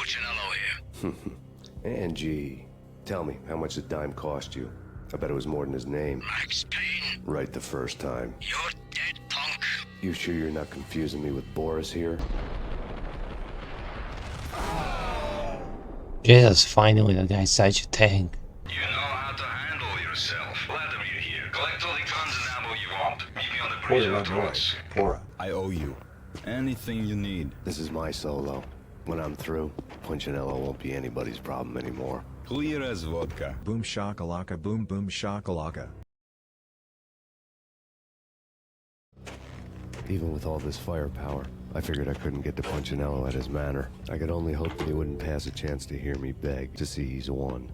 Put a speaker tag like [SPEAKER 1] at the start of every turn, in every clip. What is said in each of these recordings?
[SPEAKER 1] Punchinello here.
[SPEAKER 2] Angie, tell me, how much the dime cost you? I bet it was more than his name.
[SPEAKER 1] Max Payne.
[SPEAKER 2] Right the first time.
[SPEAKER 1] You're dead, punk.
[SPEAKER 2] You sure you're not confusing me with Boris here?
[SPEAKER 3] Jesus, finally the guy such a tank.
[SPEAKER 4] You know how to handle yourself. Vladimir here. Collect all the guns and ammo you want. Meet me on the bridge afterwards.
[SPEAKER 5] I owe you. Anything you need.
[SPEAKER 2] This is my solo. When I'm through, Punchinello won't be anybody's problem anymore.
[SPEAKER 5] Clear as vodka.
[SPEAKER 6] Boom shakalaka, boom boom shakalaka.
[SPEAKER 2] Even with all this firepower, I figured I couldn't get to Punchinello at his manor. I could only hope that he wouldn't pass a chance to hear me beg to see he's won.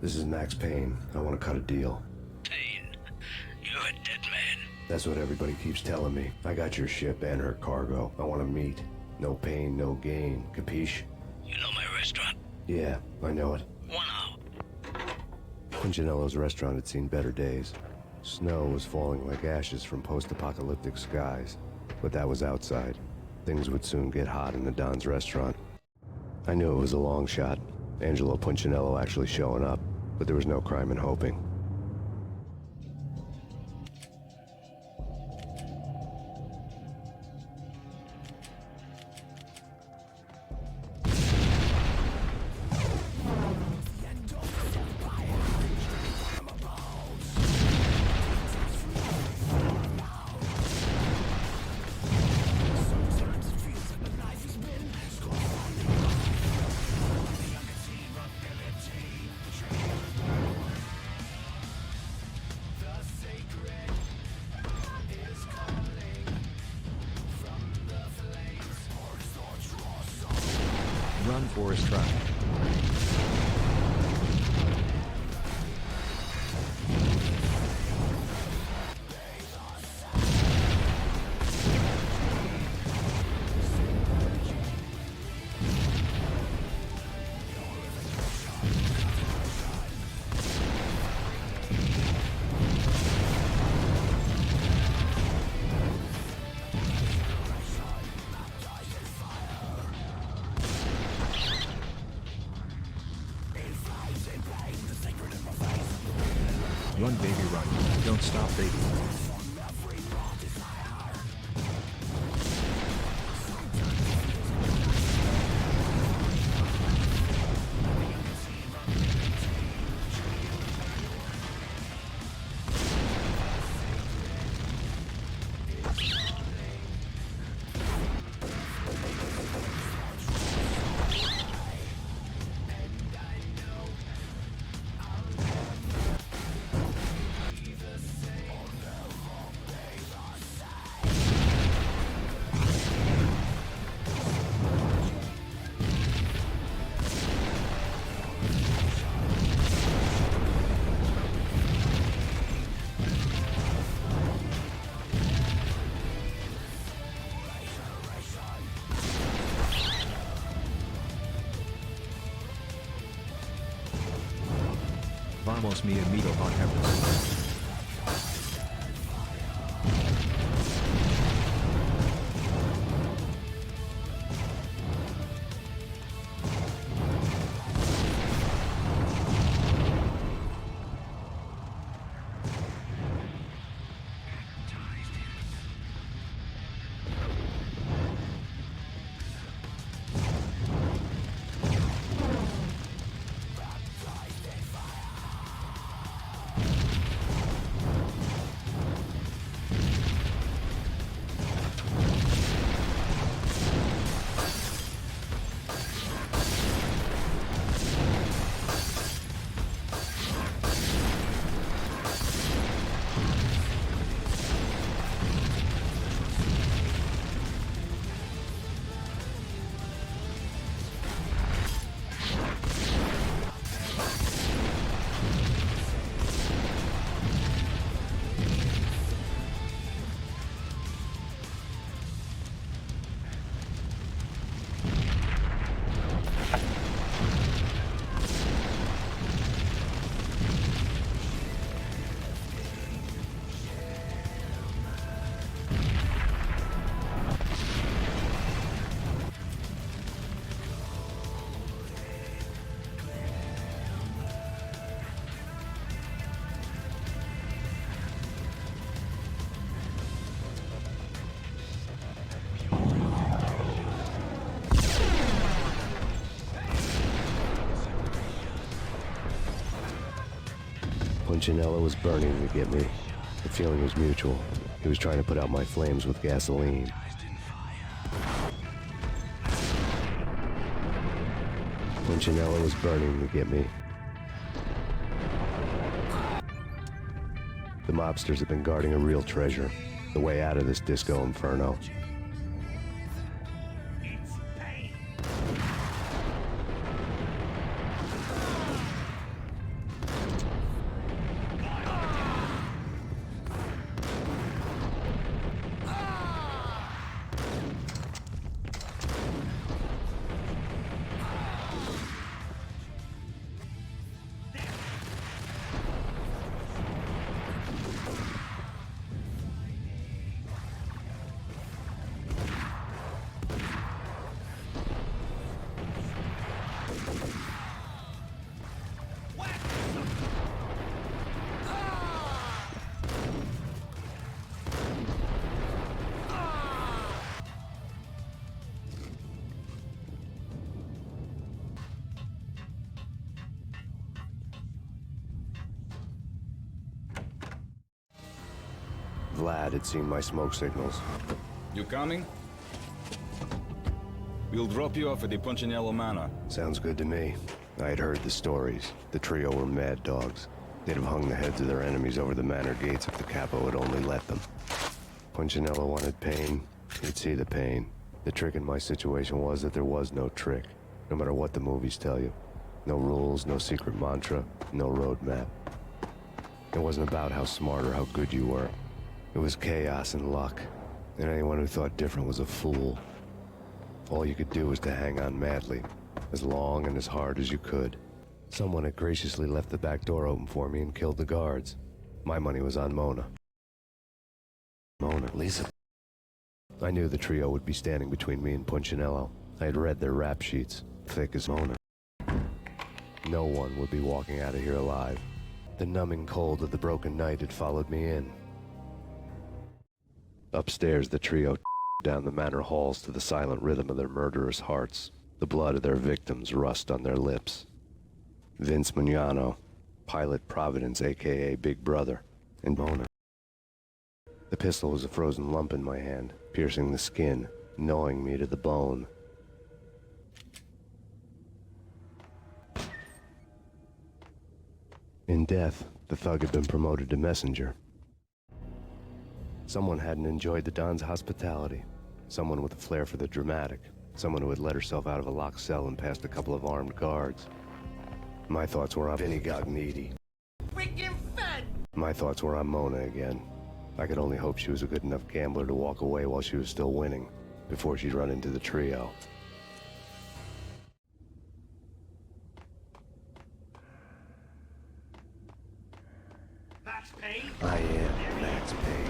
[SPEAKER 2] This is Max Payne. I want to cut a deal.
[SPEAKER 1] Payne, you're a dead man.
[SPEAKER 2] That's what everybody keeps telling me. I got your ship and her cargo. I want to meet. No pain, no gain. Capiche?
[SPEAKER 1] You know my restaurant?
[SPEAKER 2] Yeah, I know it.
[SPEAKER 1] 1 hour.
[SPEAKER 2] Punchinello's restaurant had seen better days. Snow was falling like ashes from post-apocalyptic skies. But that was outside. Things would soon get hot in the Don's restaurant. I knew it was a long shot. Angelo Punchinello actually showing up. But there was no crime in hoping.
[SPEAKER 6] Run, Forest, run. Run, baby, run. Don't stop, baby. Vamos mi amigo on heaven.
[SPEAKER 2] Punchinello was burning to get me. The feeling was mutual. He was trying to put out my flames with gasoline. Punchinello was burning to get me. The mobsters have been guarding a real treasure, the way out of this disco inferno. Vlad had seen my smoke signals.
[SPEAKER 5] You coming? We'll drop you off at the Punchinello Manor.
[SPEAKER 2] Sounds good to me. I had heard the stories. The trio were mad dogs. They'd have hung the heads of their enemies over the manor gates if the capo had only let them. Punchinello wanted Payne. He'd see the pain. The trick in my situation was that there was no trick, no matter what the movies tell you. No rules, no secret mantra, no roadmap. It wasn't about how smart or how good you were. It was chaos and luck, and anyone who thought different was a fool. All you could do was to hang on madly, as long and as hard as you could. Someone had graciously left the back door open for me and killed the guards. My money was on Mona. Mona, Lisa. I knew the trio would be standing between me and Punchinello. I had read their rap sheets, thick as Mona. No one would be walking out of here alive. The numbing cold of the broken night had followed me in. Upstairs, the trio down the manor halls to the silent rhythm of their murderous hearts. The blood of their victims rust on their lips. Vince Mugnano, Pilot Providence, a.k.a. Big Brother, and Mona. The pistol was a frozen lump in my hand, piercing the skin, gnawing me to the bone. In death, the thug had been promoted to messenger. Someone hadn't enjoyed the Don's hospitality. Someone with a flair for the dramatic. Someone who had let herself out of a locked cell and past a couple of armed guards. My thoughts were on Vinny Gognitti.
[SPEAKER 7] Freaking fat!
[SPEAKER 2] My thoughts were on Mona again. I could only hope she was a good enough gambler to walk away while she was still winning, before she'd run into the trio.
[SPEAKER 7] Max Payne?
[SPEAKER 2] I am Max Payne.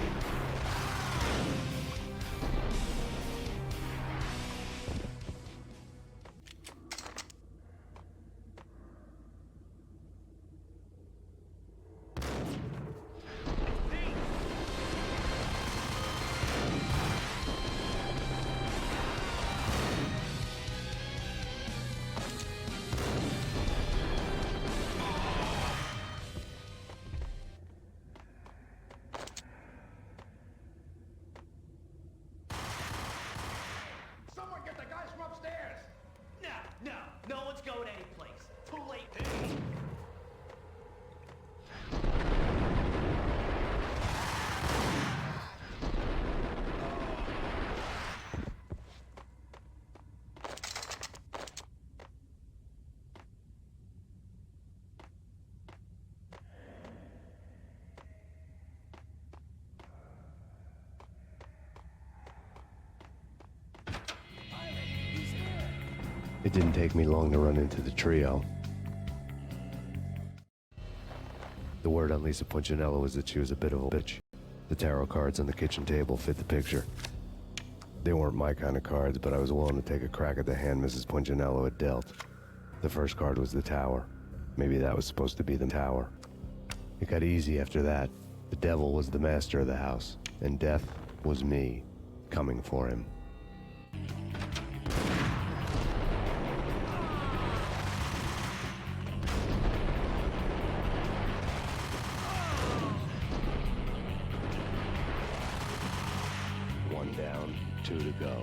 [SPEAKER 7] Someone get the guys from upstairs! No one's going anyplace. Too late, Payne.
[SPEAKER 2] It didn't take me long to run into the trio. The word on Lisa Punchinello was that she was a bit of a bitch. The tarot cards on the kitchen table fit the picture. They weren't my kind of cards, but I was willing to take a crack at the hand Mrs. Punchinello had dealt. The first card was the Tower. Maybe that was supposed to be the Tower. It got easy after that. The devil was the master of the house, and death was me, coming for him. 2 to go.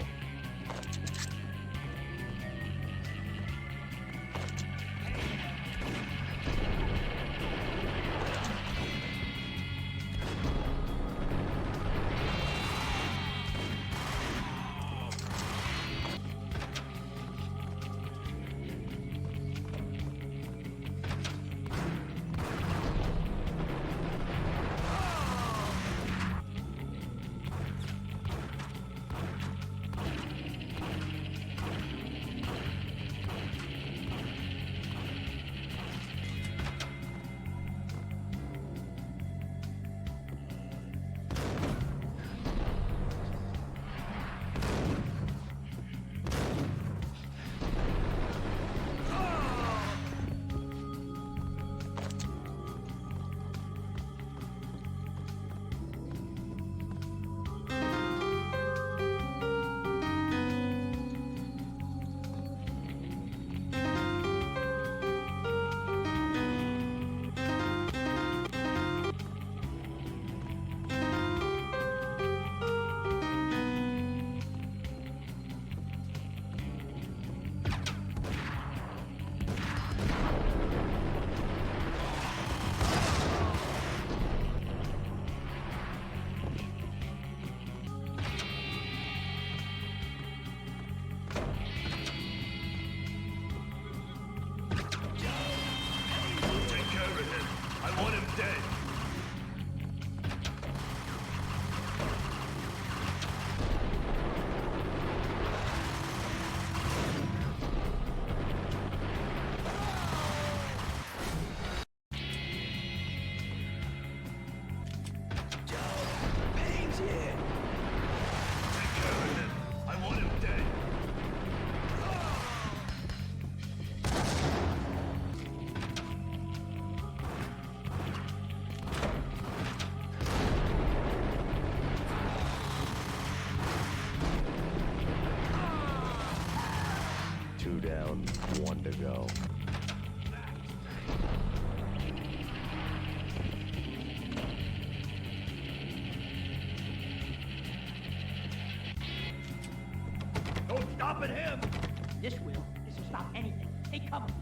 [SPEAKER 2] Two down, 1 to go.
[SPEAKER 7] No stopping him! This will. This will stop anything. They coming.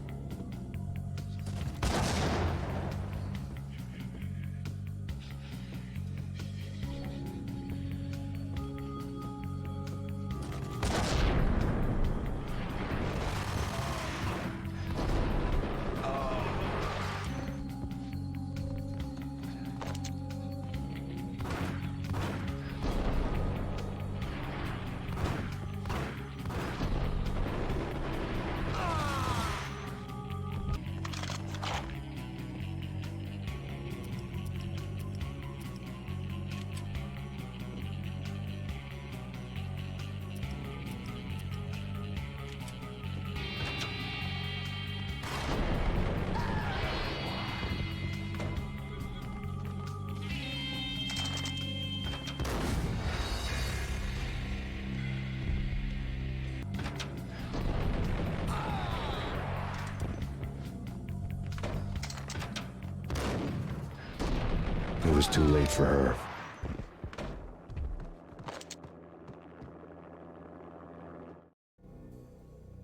[SPEAKER 2] It was too late for her.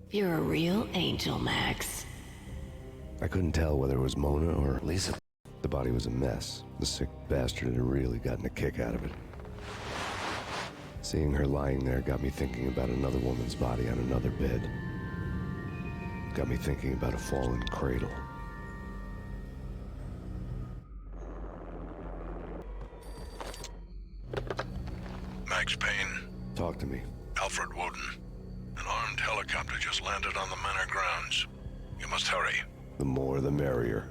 [SPEAKER 8] You're a real angel, Max.
[SPEAKER 2] I couldn't tell whether it was Mona or Lisa. The body was a mess. The sick bastard had really gotten a kick out of it. Seeing her lying there got me thinking about another woman's body on another bed. Got me thinking about a fallen cradle.
[SPEAKER 4] Max Payne,
[SPEAKER 2] Talk to me.
[SPEAKER 4] Alfred Woden. An armed helicopter just landed on the manor grounds. You must hurry.
[SPEAKER 2] The more the merrier.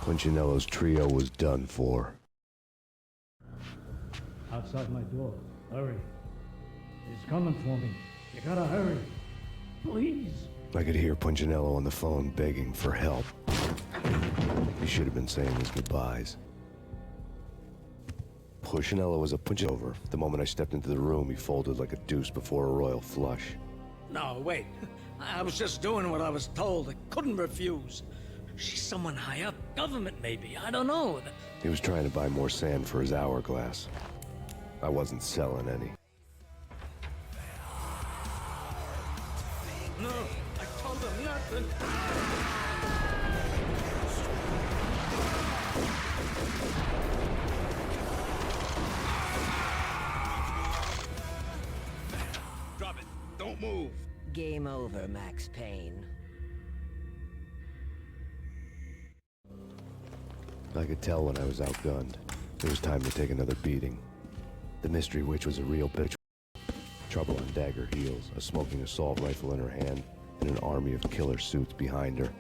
[SPEAKER 2] Punchinello's trio was done for.
[SPEAKER 9] Outside my door. Hurry. He's coming for me. You gotta hurry. Please.
[SPEAKER 2] I could hear Punchinello on the phone begging for help. He should have been saying his goodbyes. Punchinello was a punchover. The moment I stepped into the room, he folded like a deuce before a royal flush.
[SPEAKER 7] No, wait. I was just doing what I was told. I couldn't refuse. She's someone high up. Government, maybe. I don't know.
[SPEAKER 2] He was trying to buy more sand for his hourglass. I wasn't selling any.
[SPEAKER 7] No, I told him nothing.
[SPEAKER 5] Drop it. Don't move.
[SPEAKER 10] Game over, Max Payne.
[SPEAKER 2] I could tell when I was outgunned. It was time to take another beating. The mystery witch was a real bitch. Trouble on dagger heels, a smoking assault rifle in her hand, and an army of killer suits behind her.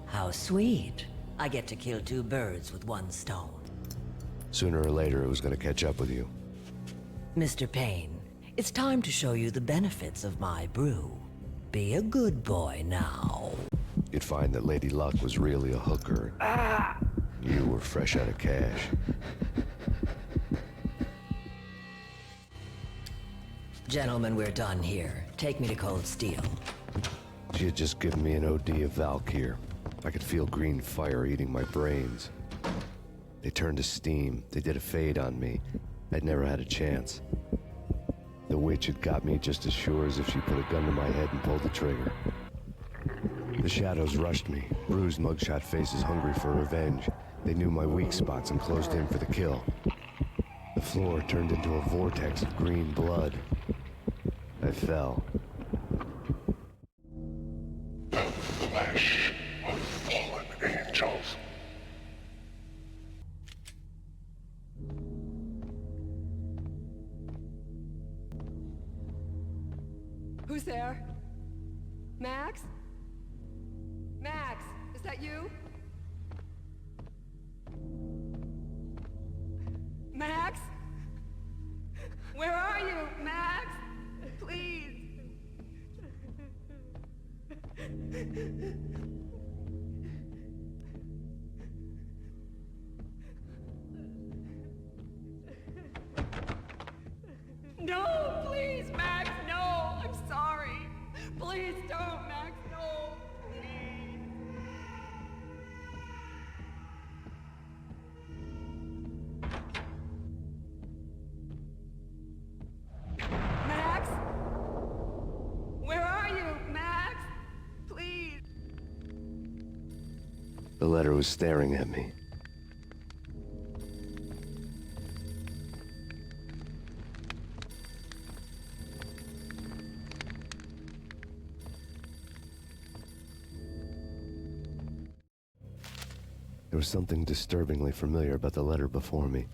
[SPEAKER 10] How sweet. I get to kill two birds with one stone.
[SPEAKER 2] Sooner or later, it was going to catch up with you.
[SPEAKER 10] Mr. Payne, it's time to show you the benefits of my brew. Be a good boy now.
[SPEAKER 2] You'd find that Lady Luck was really a hooker. You were fresh out of cash.
[SPEAKER 10] Gentlemen, we're done here. Take me to Cold Steel.
[SPEAKER 2] She had just given me an OD of Valkyr. I could feel green fire eating my brains. They turned to steam. They did a fade on me. I'd never had a chance. The witch had got me just as sure as if she put a gun to my head and pulled the trigger. The shadows rushed me, bruised mugshot faces hungry for revenge. They knew my weak spots and closed in for the kill. The floor turned into a vortex of green blood. I fell.
[SPEAKER 11] The flesh of fallen angels.
[SPEAKER 12] Who's there? Max? Max, is that you? Max? Where are you, Max? Please. No, please, Max, no. I'm sorry. Please don't, Max, no. Please. Max? Where are you, Max? Please.
[SPEAKER 2] The letter was staring at me. There was something disturbingly familiar about the letter before me.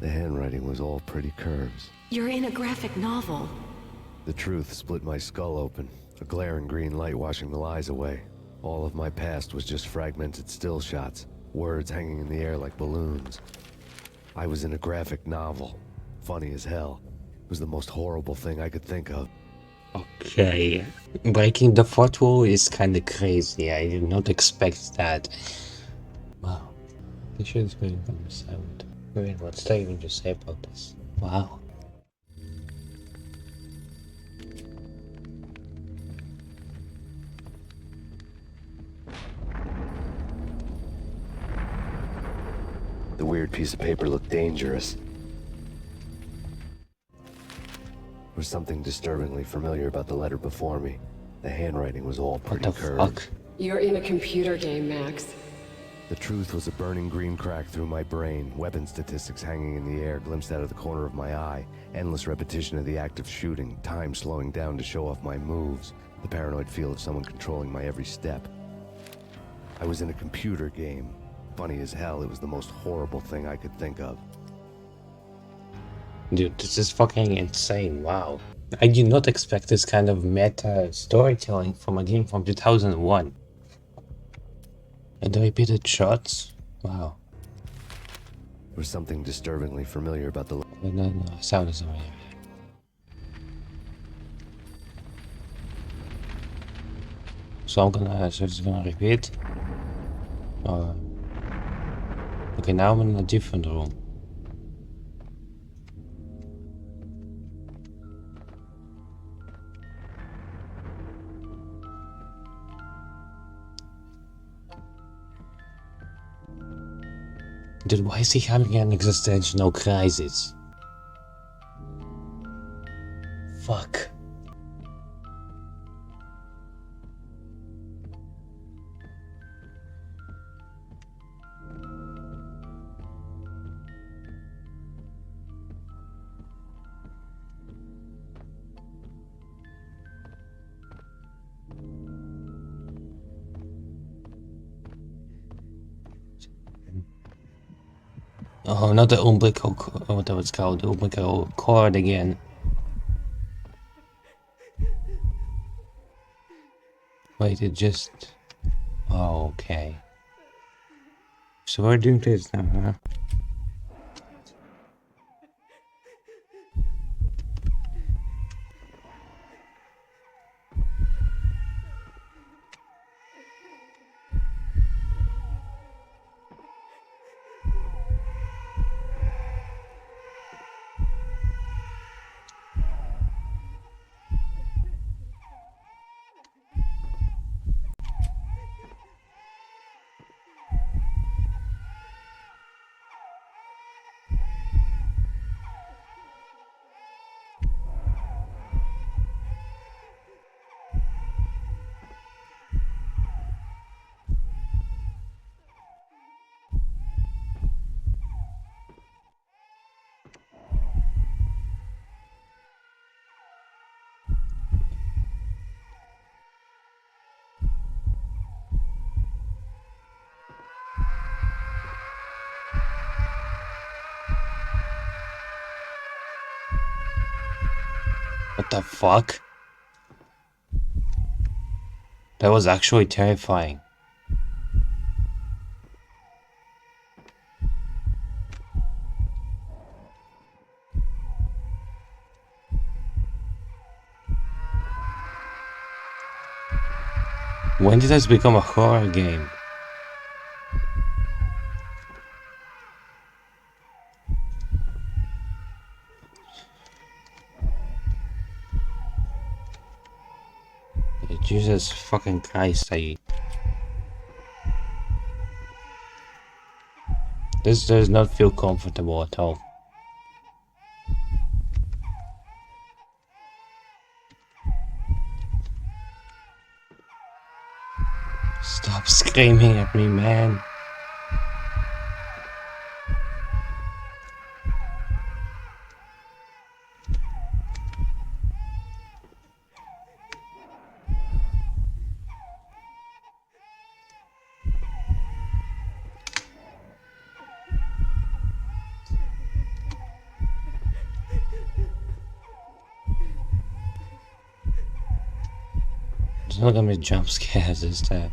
[SPEAKER 2] The handwriting was all pretty curves.
[SPEAKER 8] You're in a graphic novel.
[SPEAKER 2] The truth split my skull open, a glaring green light washing the lies away. All of my past was just fragmented still shots, words hanging in the air like balloons. I was in a graphic novel. Funny as hell. It was the most horrible thing I could think of.
[SPEAKER 3] Okay. Breaking the fourth wall is kinda crazy. I did not expect that. Wow. This shit is going from the sound. Wait, what's there even to say about this? Wow.
[SPEAKER 2] The weird piece of paper looked dangerous. There was something disturbingly familiar about the letter before me. The handwriting was all pretty curved.
[SPEAKER 12] You're in a computer game, Max.
[SPEAKER 2] The truth was a burning green crack through my brain, weapon statistics hanging in the air, glimpsed out of the corner of my eye, endless repetition of the act of shooting, time slowing down to show off my moves, the paranoid feel of someone controlling my every step. I was in a computer game. Funny as hell, it was the most horrible thing I could think of.
[SPEAKER 3] Dude, this is fucking insane, wow. I did not expect this kind of meta storytelling from a game from 2001. And the repeated shots? Wauw.
[SPEAKER 2] There was something disturbingly familiar about the...
[SPEAKER 3] Dan zouden ze weer. So I'm gonna repeat. Okay, now I'm in a different room. Dude, why is he having an existential crisis? Fuck. Oh, not the umbilical, what was called, the umbilical cord again. Wait, it just... Oh, okay. So we're doing this now, huh? What the fuck? That was actually terrifying. When did this become a horror game? Jesus fucking Christ, This does not feel comfortable at all. Stop screaming at me, man. There's not gonna be jump scares, is there?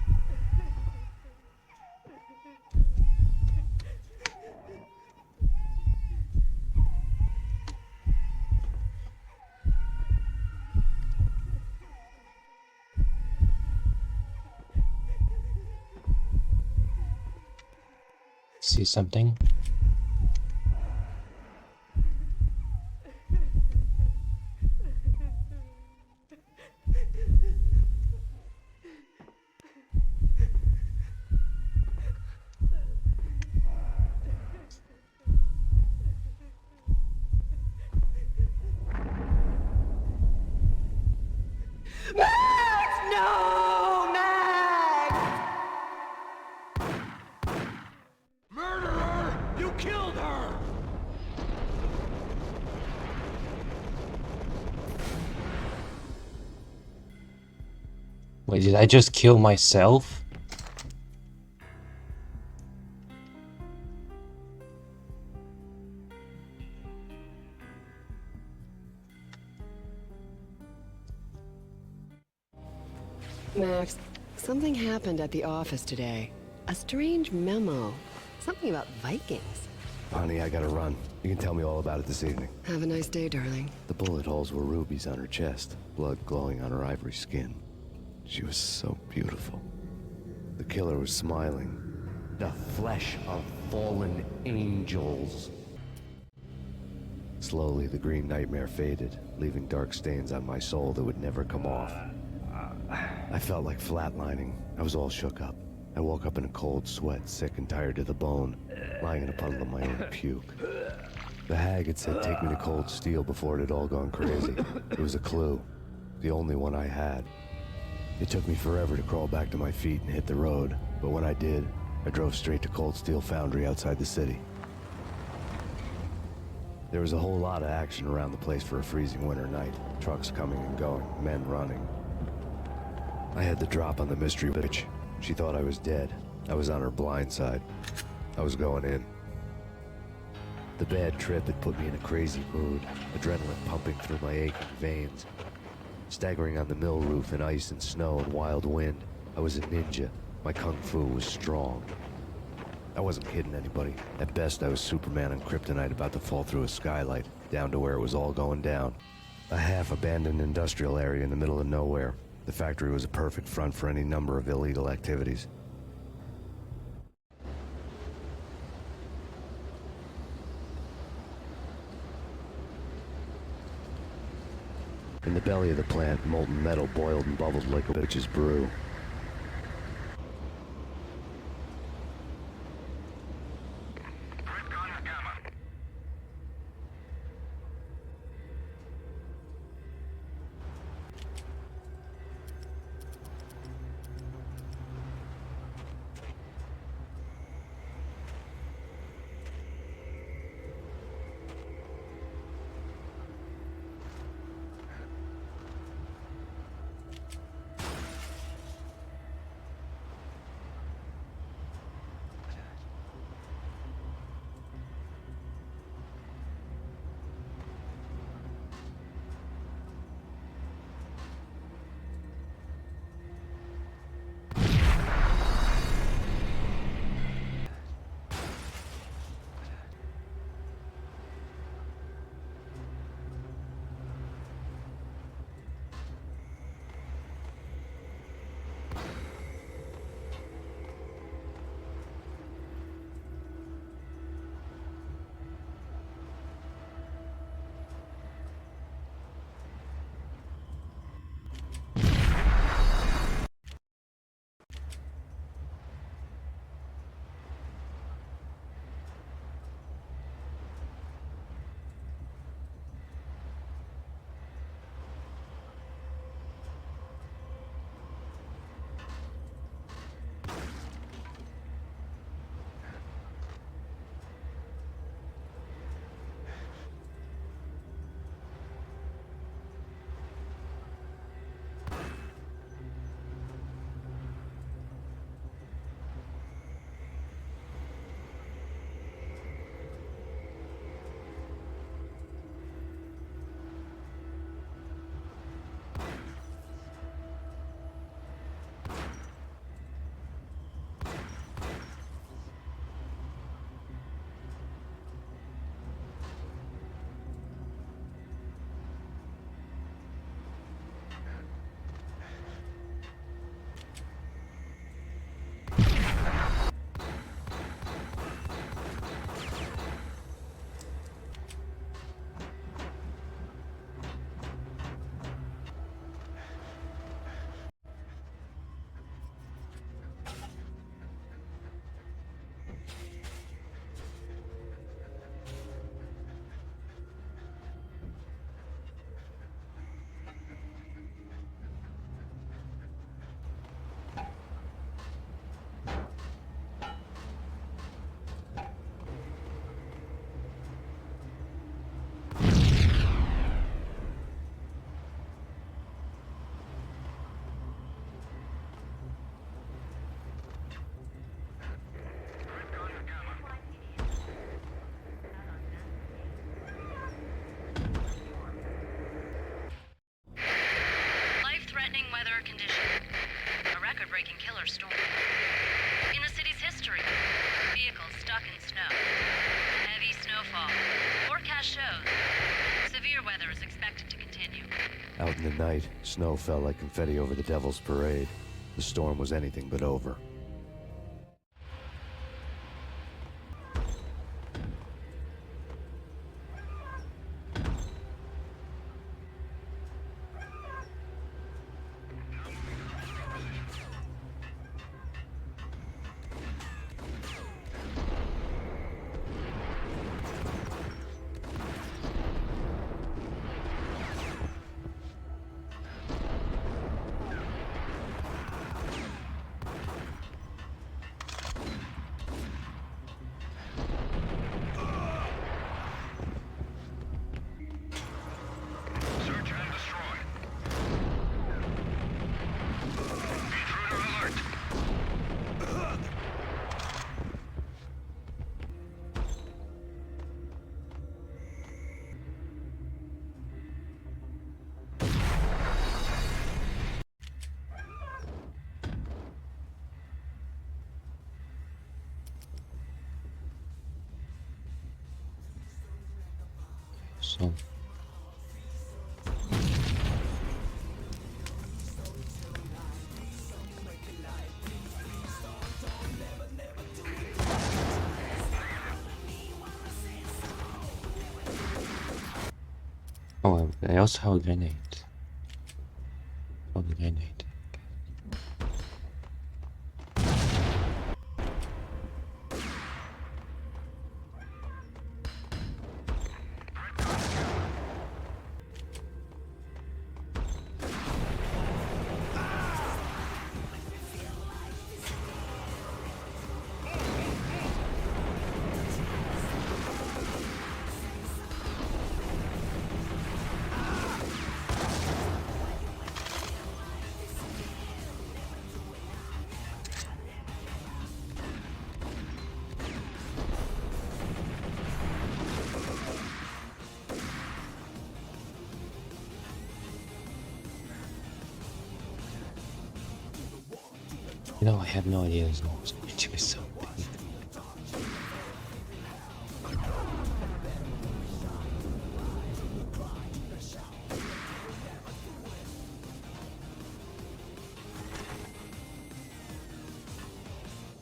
[SPEAKER 3] See something?
[SPEAKER 12] No, Max!
[SPEAKER 5] Murderer! You killed her!
[SPEAKER 3] Wait, did I just kill myself?
[SPEAKER 13] Max, something happened at the office today. A strange memo. Something about Vikings.
[SPEAKER 2] Honey, I gotta run. You can tell me all about it this evening.
[SPEAKER 13] Have a nice day, darling.
[SPEAKER 2] The bullet holes were rubies on her chest, blood glowing on her ivory skin. She was so beautiful. The killer was smiling.
[SPEAKER 14] The flesh of fallen angels.
[SPEAKER 2] Slowly, the green nightmare faded, leaving dark stains on my soul that would never come off. I felt like flatlining. I was all shook up. I woke up in a cold sweat, sick and tired to the bone, lying in a puddle of my own puke. The hag had said take me to Cold Steel before it had all gone crazy. It was a clue. The only one I had. It took me forever to crawl back to my feet and hit the road, but when I did, I drove straight to Cold Steel Foundry outside the city. There was a whole lot of action around the place for a freezing winter night. Trucks coming and going, men running. I had the drop on the mystery witch. She thought I was dead. I was on her blind side. I was going in. The bad trip had put me in a crazy mood, adrenaline pumping through my aching veins. Staggering on the mill roof in ice and snow and wild wind, I was a ninja. My kung fu was strong. I wasn't kidding anybody. At best, I was Superman on kryptonite about to fall through a skylight, down to where it was all going down. A half-abandoned industrial area in the middle of nowhere. The factory was a perfect front for any number of illegal activities. In the belly of the plant, molten metal boiled and bubbled like a witch's brew. Out in the night, snow fell like confetti over the Devil's Parade. The storm was anything but over.
[SPEAKER 3] So oh, I also have a grenade. Oh, the grenade. You know, I have no idea this is going to be so big.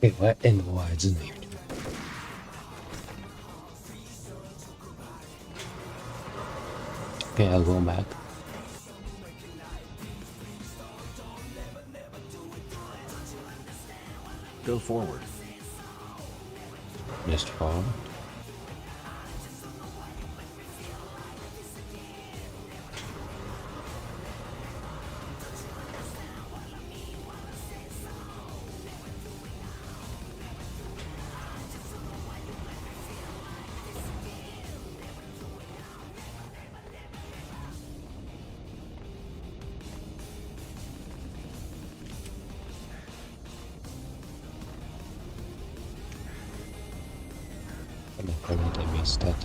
[SPEAKER 3] Okay, what in the wild's in there? Okay, I'll go back.
[SPEAKER 6] Go forward.
[SPEAKER 3] Just forward. I missed that.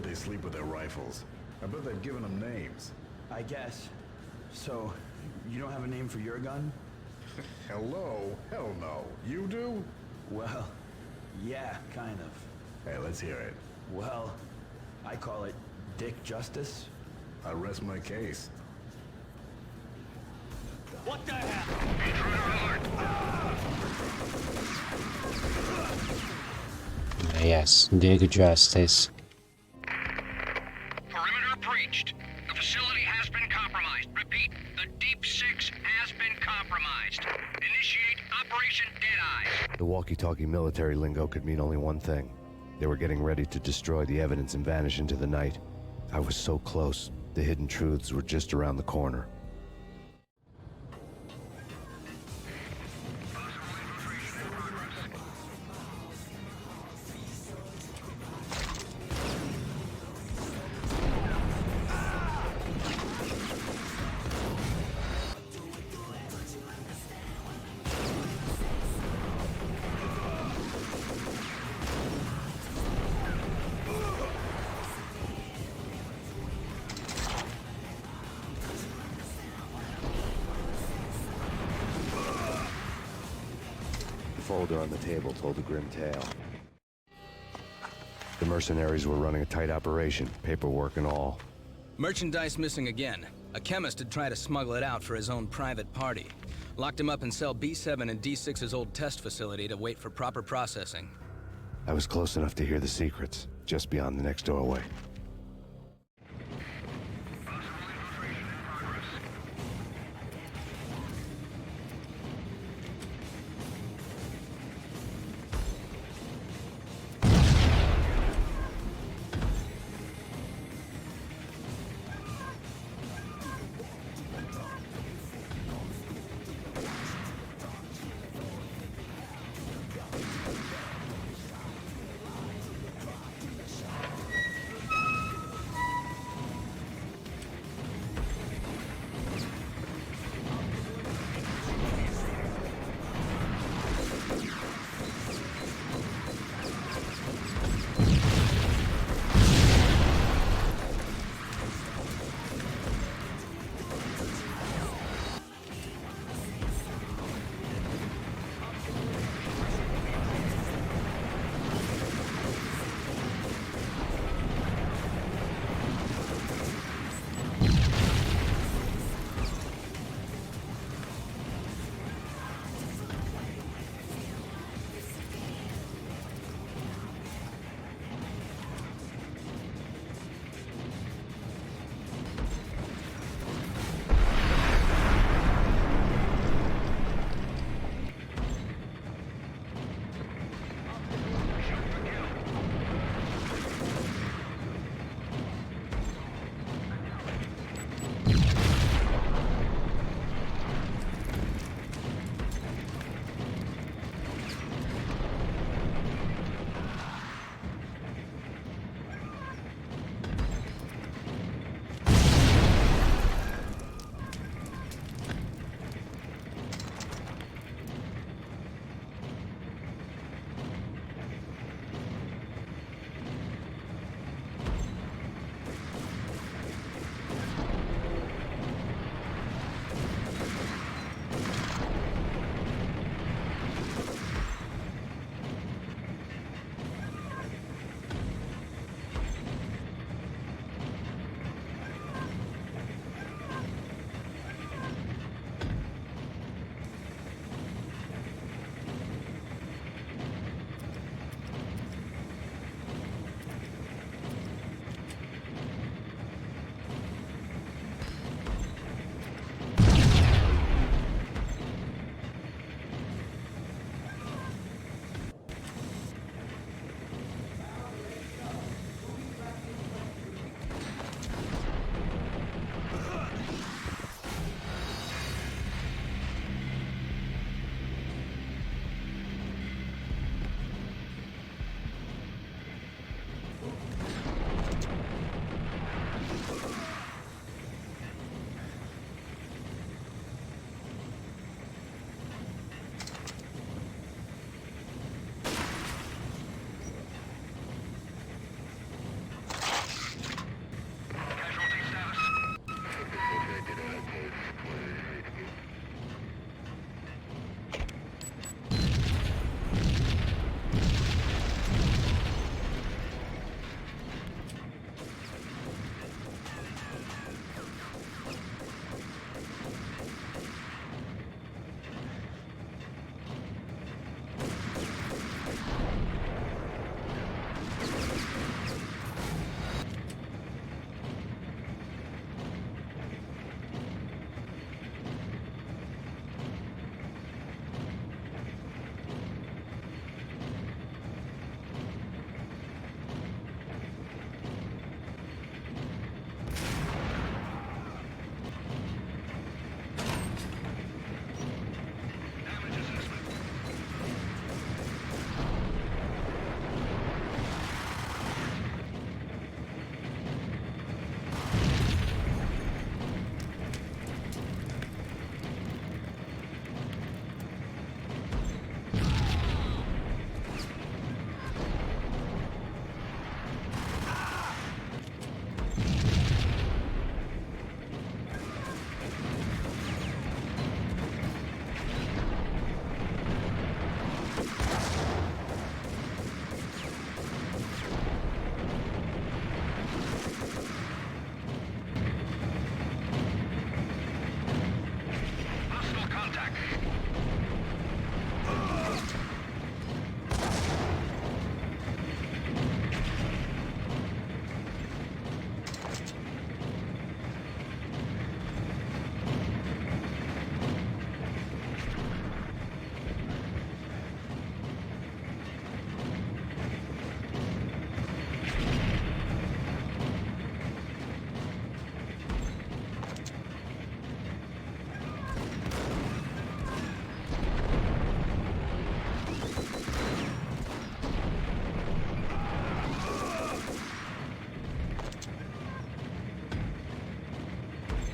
[SPEAKER 5] bet they sleep with their rifles. I bet they've given them names.
[SPEAKER 15] I guess. So, you don't have a name for your gun?
[SPEAKER 5] Hello? Hell no. You do?
[SPEAKER 15] Well, yeah, kind of.
[SPEAKER 5] Hey, let's hear it.
[SPEAKER 15] Well, I call it Dick Justice.
[SPEAKER 5] I rest my case.
[SPEAKER 7] What the hell?
[SPEAKER 3] Yes, Dick Justice.
[SPEAKER 1] Perimeter breached. The facility has been compromised. Repeat, the Deep Six has been compromised. Initiate Operation Deadeye.
[SPEAKER 2] The walkie-talkie military lingo could mean only one thing. They were getting ready to destroy the evidence and vanish into the night. I was so close. The hidden truths were just around the corner. The folder on the table told a grim tale. The mercenaries were running a tight operation, paperwork and all.
[SPEAKER 16] Merchandise missing again. A chemist had tried to smuggle it out for his own private party. Locked him up in cell B7 in D6's old test facility to wait for proper processing.
[SPEAKER 2] I was close enough to hear the secrets, just beyond the next doorway.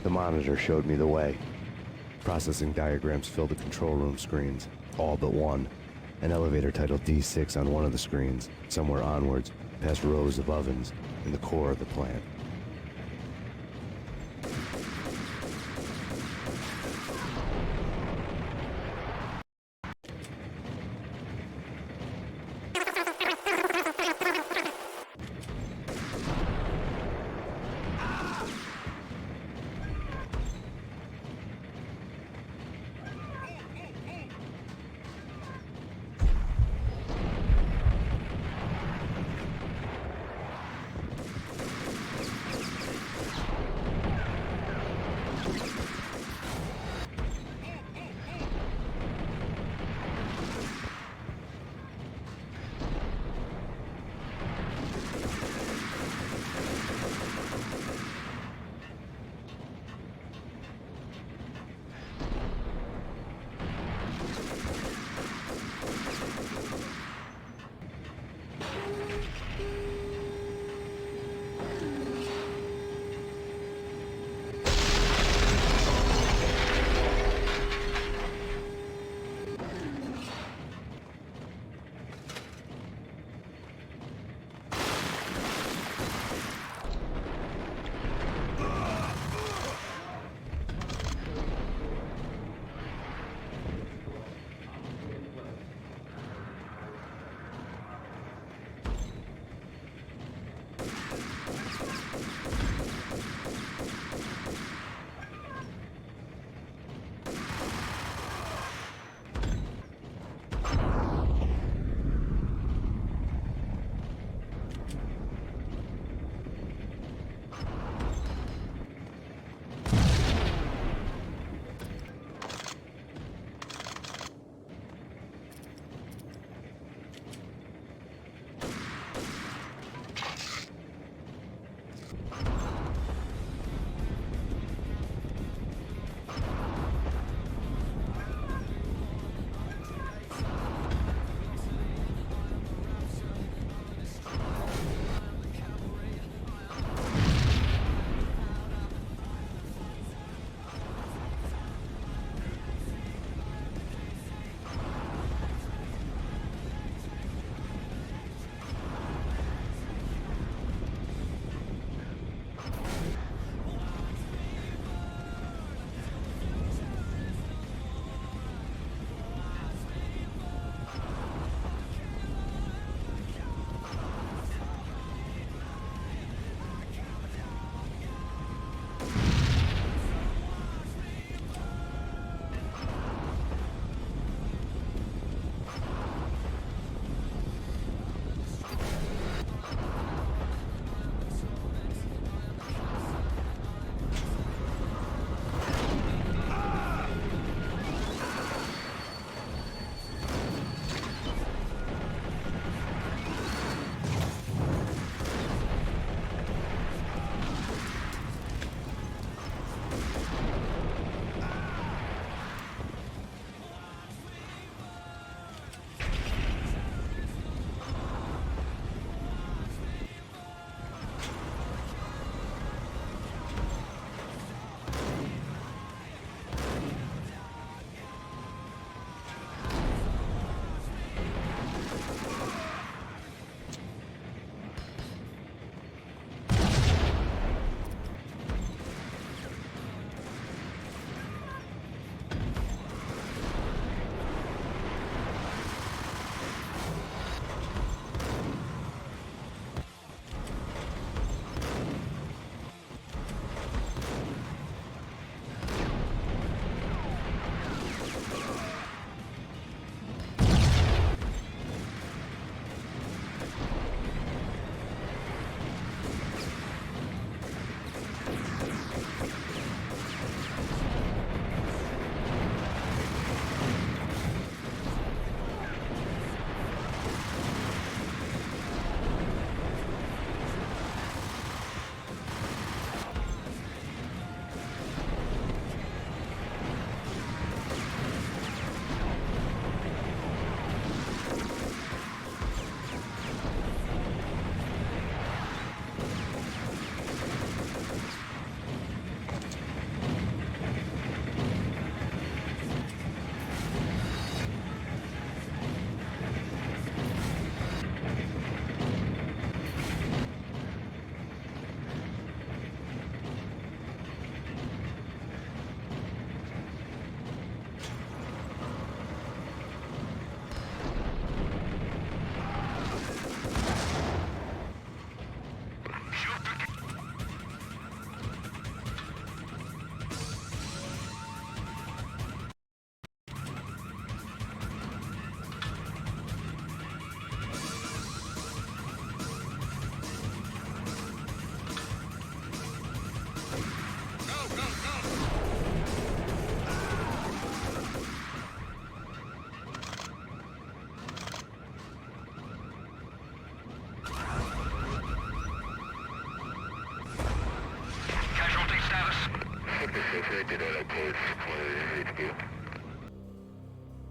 [SPEAKER 2] The monitor showed me the way. Processing diagrams filled the control room screens, all but one. An elevator titled D6 on one of the screens, somewhere onwards, past rows of ovens, in the core of the plant.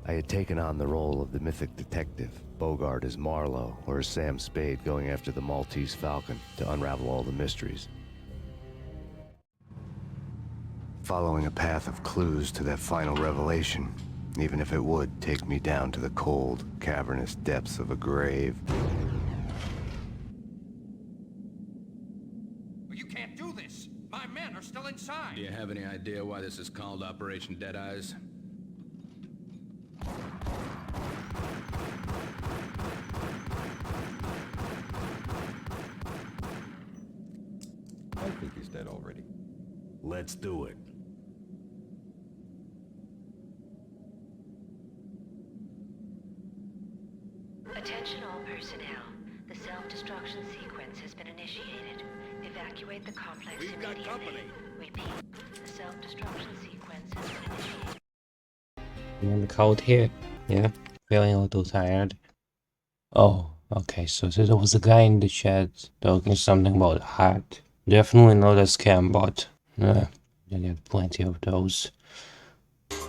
[SPEAKER 2] I had taken on the role of the mythic detective, Bogart as Marlowe, or as Sam Spade going after the Maltese Falcon to unravel all the mysteries. Following a path of clues to that final revelation, even if it would take me down to the cold, cavernous depths of a grave.
[SPEAKER 1] You can't do this! My men are still inside!
[SPEAKER 16] Do you have any idea why this is called Operation Deadeyes?
[SPEAKER 6] I think he's dead already.
[SPEAKER 14] Let's do it.
[SPEAKER 8] Attention all personnel. The self-destruction sequence has been initiated. Evacuate the complex immediately. Got company. Repeat. The self-destruction sequence has been initiated.
[SPEAKER 3] I'm on the cold here. Yeah, feeling a little tired. Oh, okay, so there was a guy in the chat talking something about a hat. Definitely not a scam bot. I got plenty of those.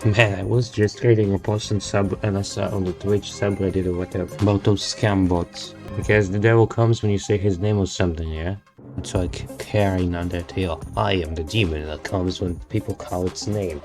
[SPEAKER 3] Man, I was just reading a post on on the Twitch subreddit or whatever about those scam bots. Because the devil comes when you say his name or something, yeah? It's like carrying on that hill. I am the demon that comes when people call its name.